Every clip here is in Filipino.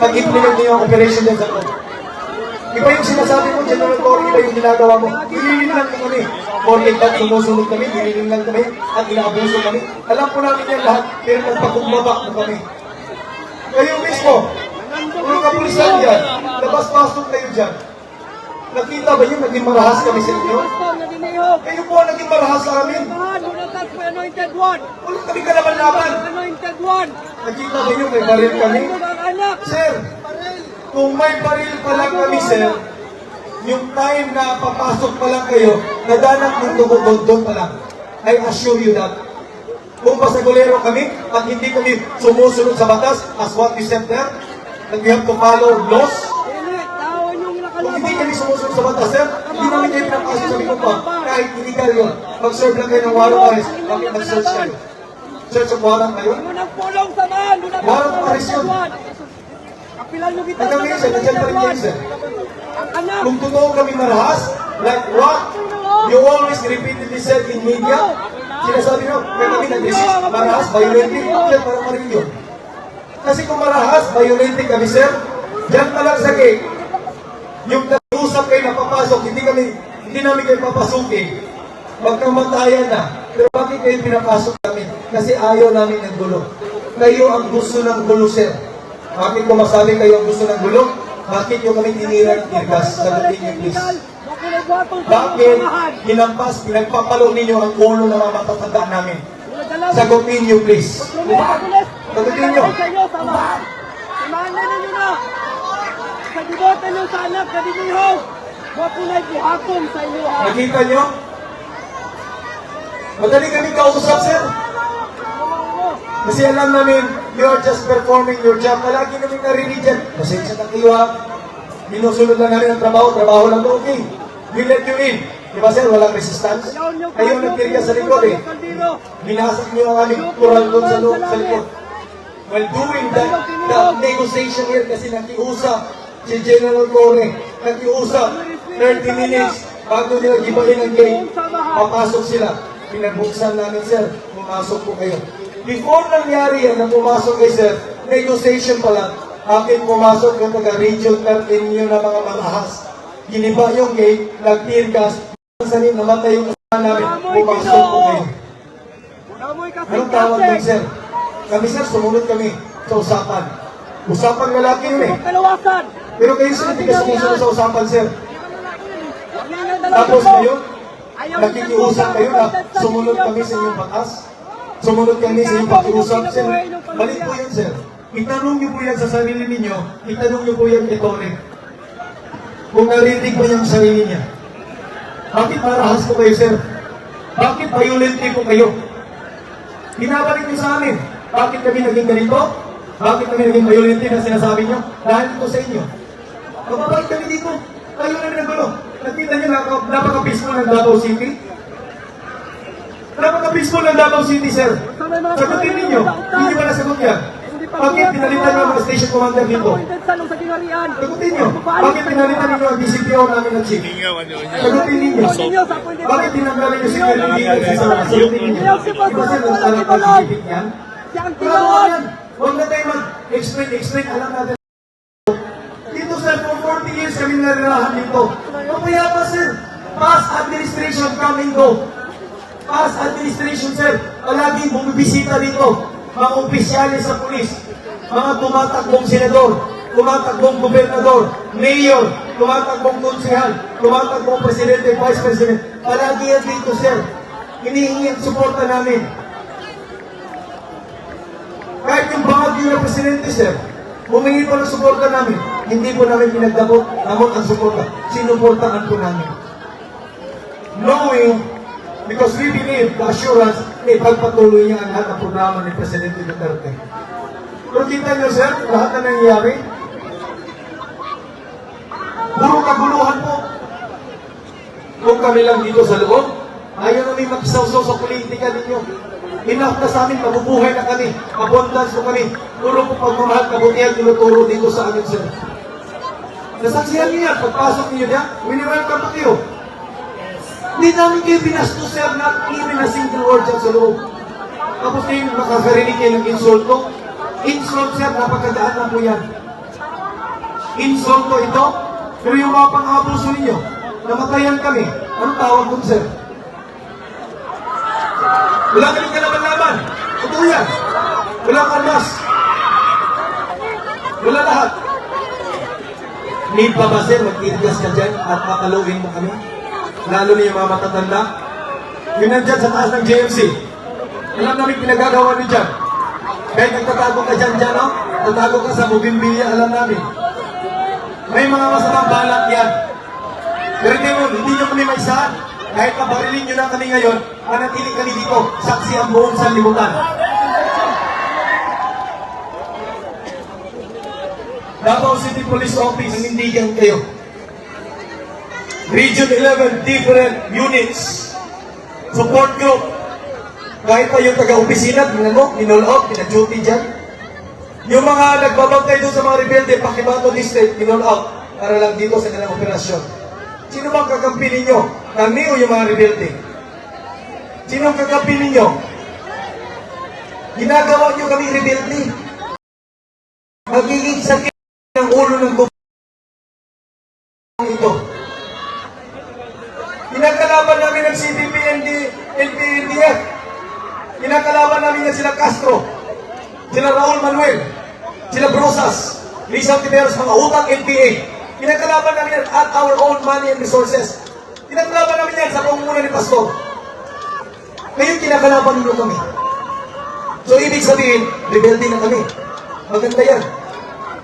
pag-implement niyo ang operation din sa loob. Iba yung sinasabi mo, General Cory, iba yung ginagawa mo. Hiniling lang kami. Porket ba't sumusunod kami, hiniling lang kami, at inaabuso kami. Alam po namin yan lahat, pero nagpakumbaba na kami. Kayo mismo, kung kapulisan yan, labas-pasok kayo dyan. Nakita ba yun, naging marahas kami sa inyo? Kayo po ang naging marahas sa amin. Ulit kami kalaban-laban. Nakita ba yun, may baril kami? Sir, kung may baril pa lang kami, sir, yung time na papasok pa lang kayo, nadanak ng doon pa lang. I assure you that. Kung pasagulero kami, at hindi kami sumusunod sa batas, as what you said there, that we have to follow laws, kung hindi kami sumusunod sa batas, sir, hindi namin kayo pinapasok sa Bicol kahit illegal yun. Mag-serve lang kayo ng warrant arrest, bakit mag-search kayo? Search of warrant kayo? Warrant arrest yun. Hanggang ngayon, sir, nandiyan pa rin kayo, sir. Kung totoo kami marahas, like what you always repeatedly said in media, sinasabi nyo, kaya kami nag-resist, marahas, violating, yan parang marin yun. Kasi kung marahas, violating kami, sir, dyan pa lang sa gate, yung nag-usap kayo na papasok, hindi namin kayo papasukin. Magkamatayan na. Pero bakit kayo pinapasok namin? Kasi ayaw namin ng gulo. Kayo ang gusto ng gulo, sir. Bakit kung masabi kayo ang gusto ng gulo? Bakit yung kami tinira ng tirgas? Sagutin niyo, please. Bakit hinampas, pinagpapalo ninyo ang ulo ng mga matatanda namin? Sagutin niyo, please. Sagutin niyo. Sa gibote nyo sa anak, kadinihaw. Wako na'y buhakom sa inyo, ha? Nakita nyo? Madali kami kausap, sir. Kasi alam namin, you're just performing your job. Palagi namin narinig dyan. Pasensya na kayo, ha? Minusunod lang namin ang trabaho. Trabaho lang to, okay. We let you in. Di ba, sir? Walang resistance. Kayo nagtirya sa likod, eh. Binasak nyo ang aming tural doon sa likod. While doing the negotiation here, kasi nakiusap si General Cory, nakiusap 30 minutes bago nila gibahin ang gate, papasok sila. Pinabuksan namin, sir, pumasok po kayo. Before nangyari yan na pumasok kayo, sir, negotiation pa lang, akin pumasok yung taga-region 13 yun na mga malahas. Giniba yung gate, nag-tear gas, sanin, namatay yung kasama namin, pumasok po kayo. Anong tawag doon, sir? Kami, sir, sumunod kami sa usapan. Usapan lalaki yun, eh. Pero kayo, sir, hindi ka sumusunod sa usapan, sir. Tapos ngayon, nakikiusap kayo na sumunod kami sa inyong batas. Sumunod kami sa inyong pakiusap, sir. Balik po yun, sir. Itanong niyo po yan sa sarili ninyo. Itanong niyo po yan kay Cory. Kung narinig mo yung sarili niya. Bakit marahas ko kayo, sir? Bakit violently po kayo? Binabalik niyo sa amin. Bakit kami naging ganito? Bakit kami naging violently na sinasabi niyo? Dahil ito sa inyo. Mababalik kami dito. Kayo na nagulo. Nakita niyo, napaka-peaceful ng Davao City? Napaka-peaceful ng Davao City, sir. Sagutin ninyo. Hindi ba nasagot yan? Bakit pinalitan ng mga station commander dito? Sagutin nyo. Bakit pinalitan ninyo ang DCPO namin ng chief? Sagutin ninyo. Bakit tinanggalin nyo si Kerry sa sagutin ninyo? Diba sir, ang pag-ibig yan? Wala yan. Huwag na tayo mag-explain. Alam natin. Dito sir, for 40 years kami narirahan dito. Mamaya pa sir, past administration come and go. Past administration sir, palaging bumibisita dito. Mga opisyalis sa pulis, mga tumatakbong senador, tumatakbong gobernador, mayor, tumatakbong konsehal, tumatakbong presidente, vice president. Palagi yan dito sir. Hinihingi ang suporta namin. Kahit yung Baguio na presidente, sir, humingi po ng suporta namin. Hindi po namin pinagdabot, namun ang suporta. Sinuportahan po namin. Knowing, because we believe the assurance, pagpatuloy niya ang lahat ng programa ni Presidente Duterte. Pero kita niyo, sir, lahat na nangyayari, puro kaguluhan po. Kung kami lang dito sa loob, ayaw namin makisawsaw sa politika ninyo. Enough na sa amin, mabubuhay na kami, abundance po kami. Puro po pagmamahal, kabutihan, tinuturo dito sa amin, sir. Nasaksihan niyo yan, pagpasok niyo niya, wini-welcome po kayo. Hindi namin kayo binastos, sir, not even a single word dyan sa loob. Tapos kayo makakarinig kayo ng insulto. Insult, sir, napakadaan na po yan. insulto ito. Pero yung mga pang-abuso ninyo, namatayan kami. Anong tawag dun, sir? Wala kaming kalaban-laban. Totoo yan. Walang armas. Wala lahat. Need pa ba, sir, mag-irgas ka dyan at makaluin mo kami? Lalo na yung mga matatanda. Yun nandyan sa taas ng JMC. Alam namin pinagagawa niyo dyan. Kahit nagtatago ka dyan, no? Tatago ka sa bugimbilya, alam namin. May mga masamang balak yan. Pero hindi nyo kami maisahan. Kahit kabarilin nyo na kami ngayon, manatiling kami dito. Saksi ang buong sanlibutan. Davao City Police Office, nanindigan kayo. Region 11, different units. Support group. Kahit pa yung taga-opisina, tingnan mo, minol out, pina-duty dyan. Yung mga nagbabantay doon sa mga rebelde, Pakibato District, minol out, para lang dito sa kanilang operasyon. Sino bang kakampi ninyo? Kami o yung mga rebelde? Sino ang kakampi ninyo? Ginagawa nyo kami rebelde. Magiging sakit ng ulo ng gobyerno ito. Kinakalaban namin ng CPP, LPNDF. Kinakalaban namin yan sila Castro, sila Raul Manuel, sila Brosas, Rizal Tiberos, mga utang NPA. Kinakalaban namin yan at our own money and resources. Kinakalaban namin yan sa pangunguna ni Pastor. Ngayon kinakalaban nyo kami. So ibig sabihin, rebelde na kami. Maganda yan.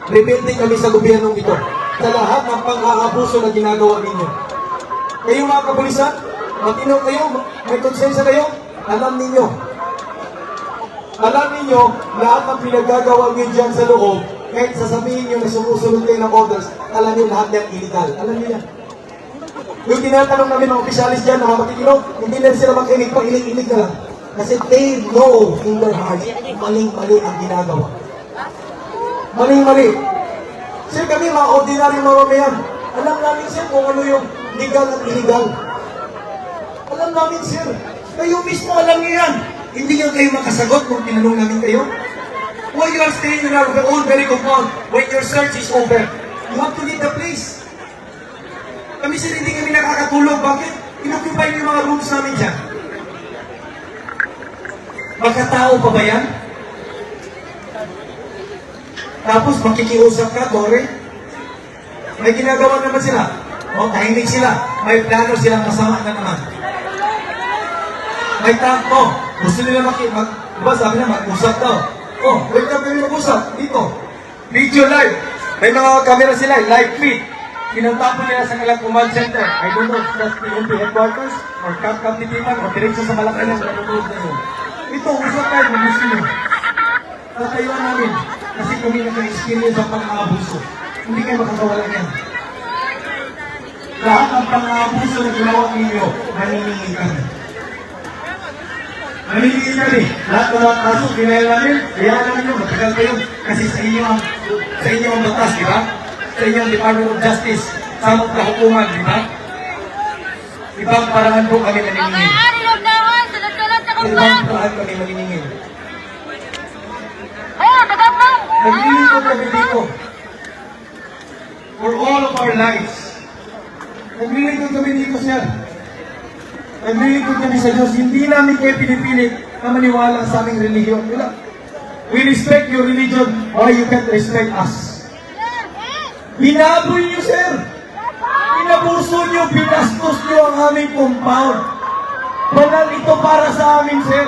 Rebelde kami sa gobyernong ito. Sa lahat ng pang-aabuso na ginagawa ninyo. Kayo mga kapulisan, matino kayo, may konsensya kayo, alam ninyo. Alam ninyo, lahat ng pinagagawa nyo dyan sa loob, kahit sasabihin nyo na sumusunod kayo ng orders, alam nyo lahat yan illegal. Alam nyo yan. Yung tinatanong namin mga opisyalis dyan, na mga matitino, hindi na sila makinig, pag-ilig-ilig na lang. Kasi they know in their hearts, maling-mali ang ginagawa. Maling-mali. Sir, kami mga ordinary mamamayan, alam namin sir kung ano yung legal at illegal. Alam namin sir, kayo mismo alam niyo yan. Hindi nyo kayo makasagot kung tinanong namin kayo. While you are staying in our own very compound, when your search is over, you have to leave the place. Kami sir, hindi kami nakakatulog. Bakit? Inoccupy niyo yung mga rooms namin dyan. Magkatao pa ba yan? Tapos makikiusap ka, Tore. May ginagawa naman sila. O, tahimik sila. May plano silang masama na naman. May takbo. Gusto nila diba sabi na, mag-usap daw. Oh, wait lang kami mag-usap. Dito. Video live. May mga camera sila, live feed. Pinagtapo nila sa kanilang command center. I don't know if that's PNP headquarters or Camp Titiman o diretso sa Malacanang nanonood na yun. Ito, usap tayo ng gusto nyo. Tatayuan namin. Kasi kami naka-experience ang pang-aabuso. Hindi kayo makakawala yan. Lahat ng pang-aabuso na ginawa ninyo, naniningin kami. Naniningin kami. Lahat ng mga kaso, ginaya namin, kaya namin nyo, matagal kayo. Kasi sa inyo ang batas, di ba? Sa inyo ang Department of Justice, samot na hukuman, di ba? Ibang paraan po kami naniningin. Ibang paraan kami naniningin. Naglilingkod kami dito. For all of our lives. Naglilingkod kami dito, sir. Naglilingkod kami sa Diyos. Hindi namin kayo pinipilit na maniwala sa aming religion. We respect your religion, why you can't respect us. Binaboy niyo, sir. Inabuso niyo, binastos niyo ang aming compound. Banal ito para sa amin, sir.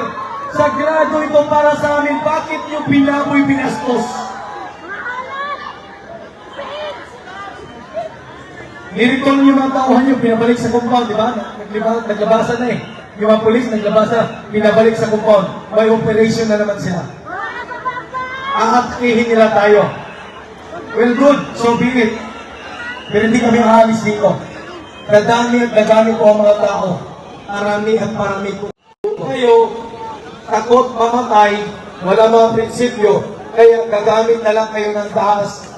Sagrado ito para sa amin. Bakit niyo binaboy, binastos? Niritol niyo mga tauhan niyo, pinabalik sa compound, di ba? Naglabasan na eh. Yung mga polis, naglabasa, pinabalik sa compound. May operation na naman sila. Aaktihin nila tayo. Well, good. So be it. Pero hindi kami aalis dito. Dadami at dadami po ang mga tao. Marami at marami po. Kayo, takot mamatay, wala mga prinsipyo, kaya gagamit na lang kayo ng dahas,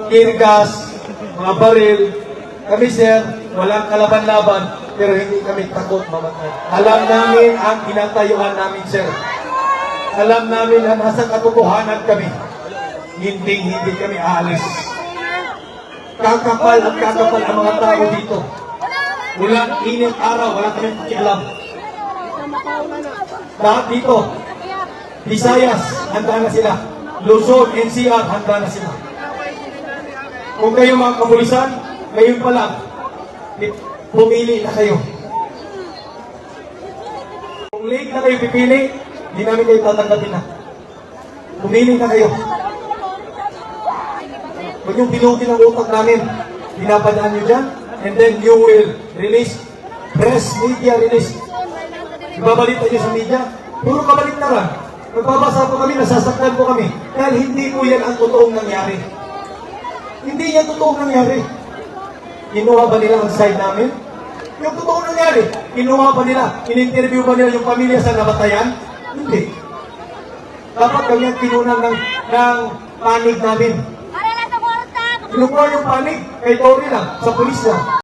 tear gas, mga baril. Kami sir, walang kalaban-laban, pero hindi kami takot mamatay. Alam namin ang tinatayuan namin sir. Alam namin na nasa katotohanan kami. Hindi kami aalis. Kakapal at kakapal ang mga tao dito. Wala init araw, wala kami pakialam. Lahat dito, Visayas, handa na sila. Luzon, NCR, handa na sila. Kung kayo mga kapulisan, ngayon pa lang, pumili na kayo. Kung late na kayo pipili, hindi namin kayo tatanggapin na. Pumili na kayo. Huwag yung binutin ang utak namin. Pinapadaan nyo dyan, and then you will release, press media release. Ibabalita nyo sa media, puro kabalit na lang. Magbabasa po kami, nasasaktan po kami. Dahil hindi po yan ang totoong nangyari. Hindi yan totoong nangyari. Kinuha ba nila ang side namin? Yung totoong nangyari, kinuha ba nila? In-interview ba nila yung pamilya sa nabatayan? Hindi. Dapat kami ang kinunan ng panig namin. Kinuha yung panig kay Tory lang, sa pulis lang.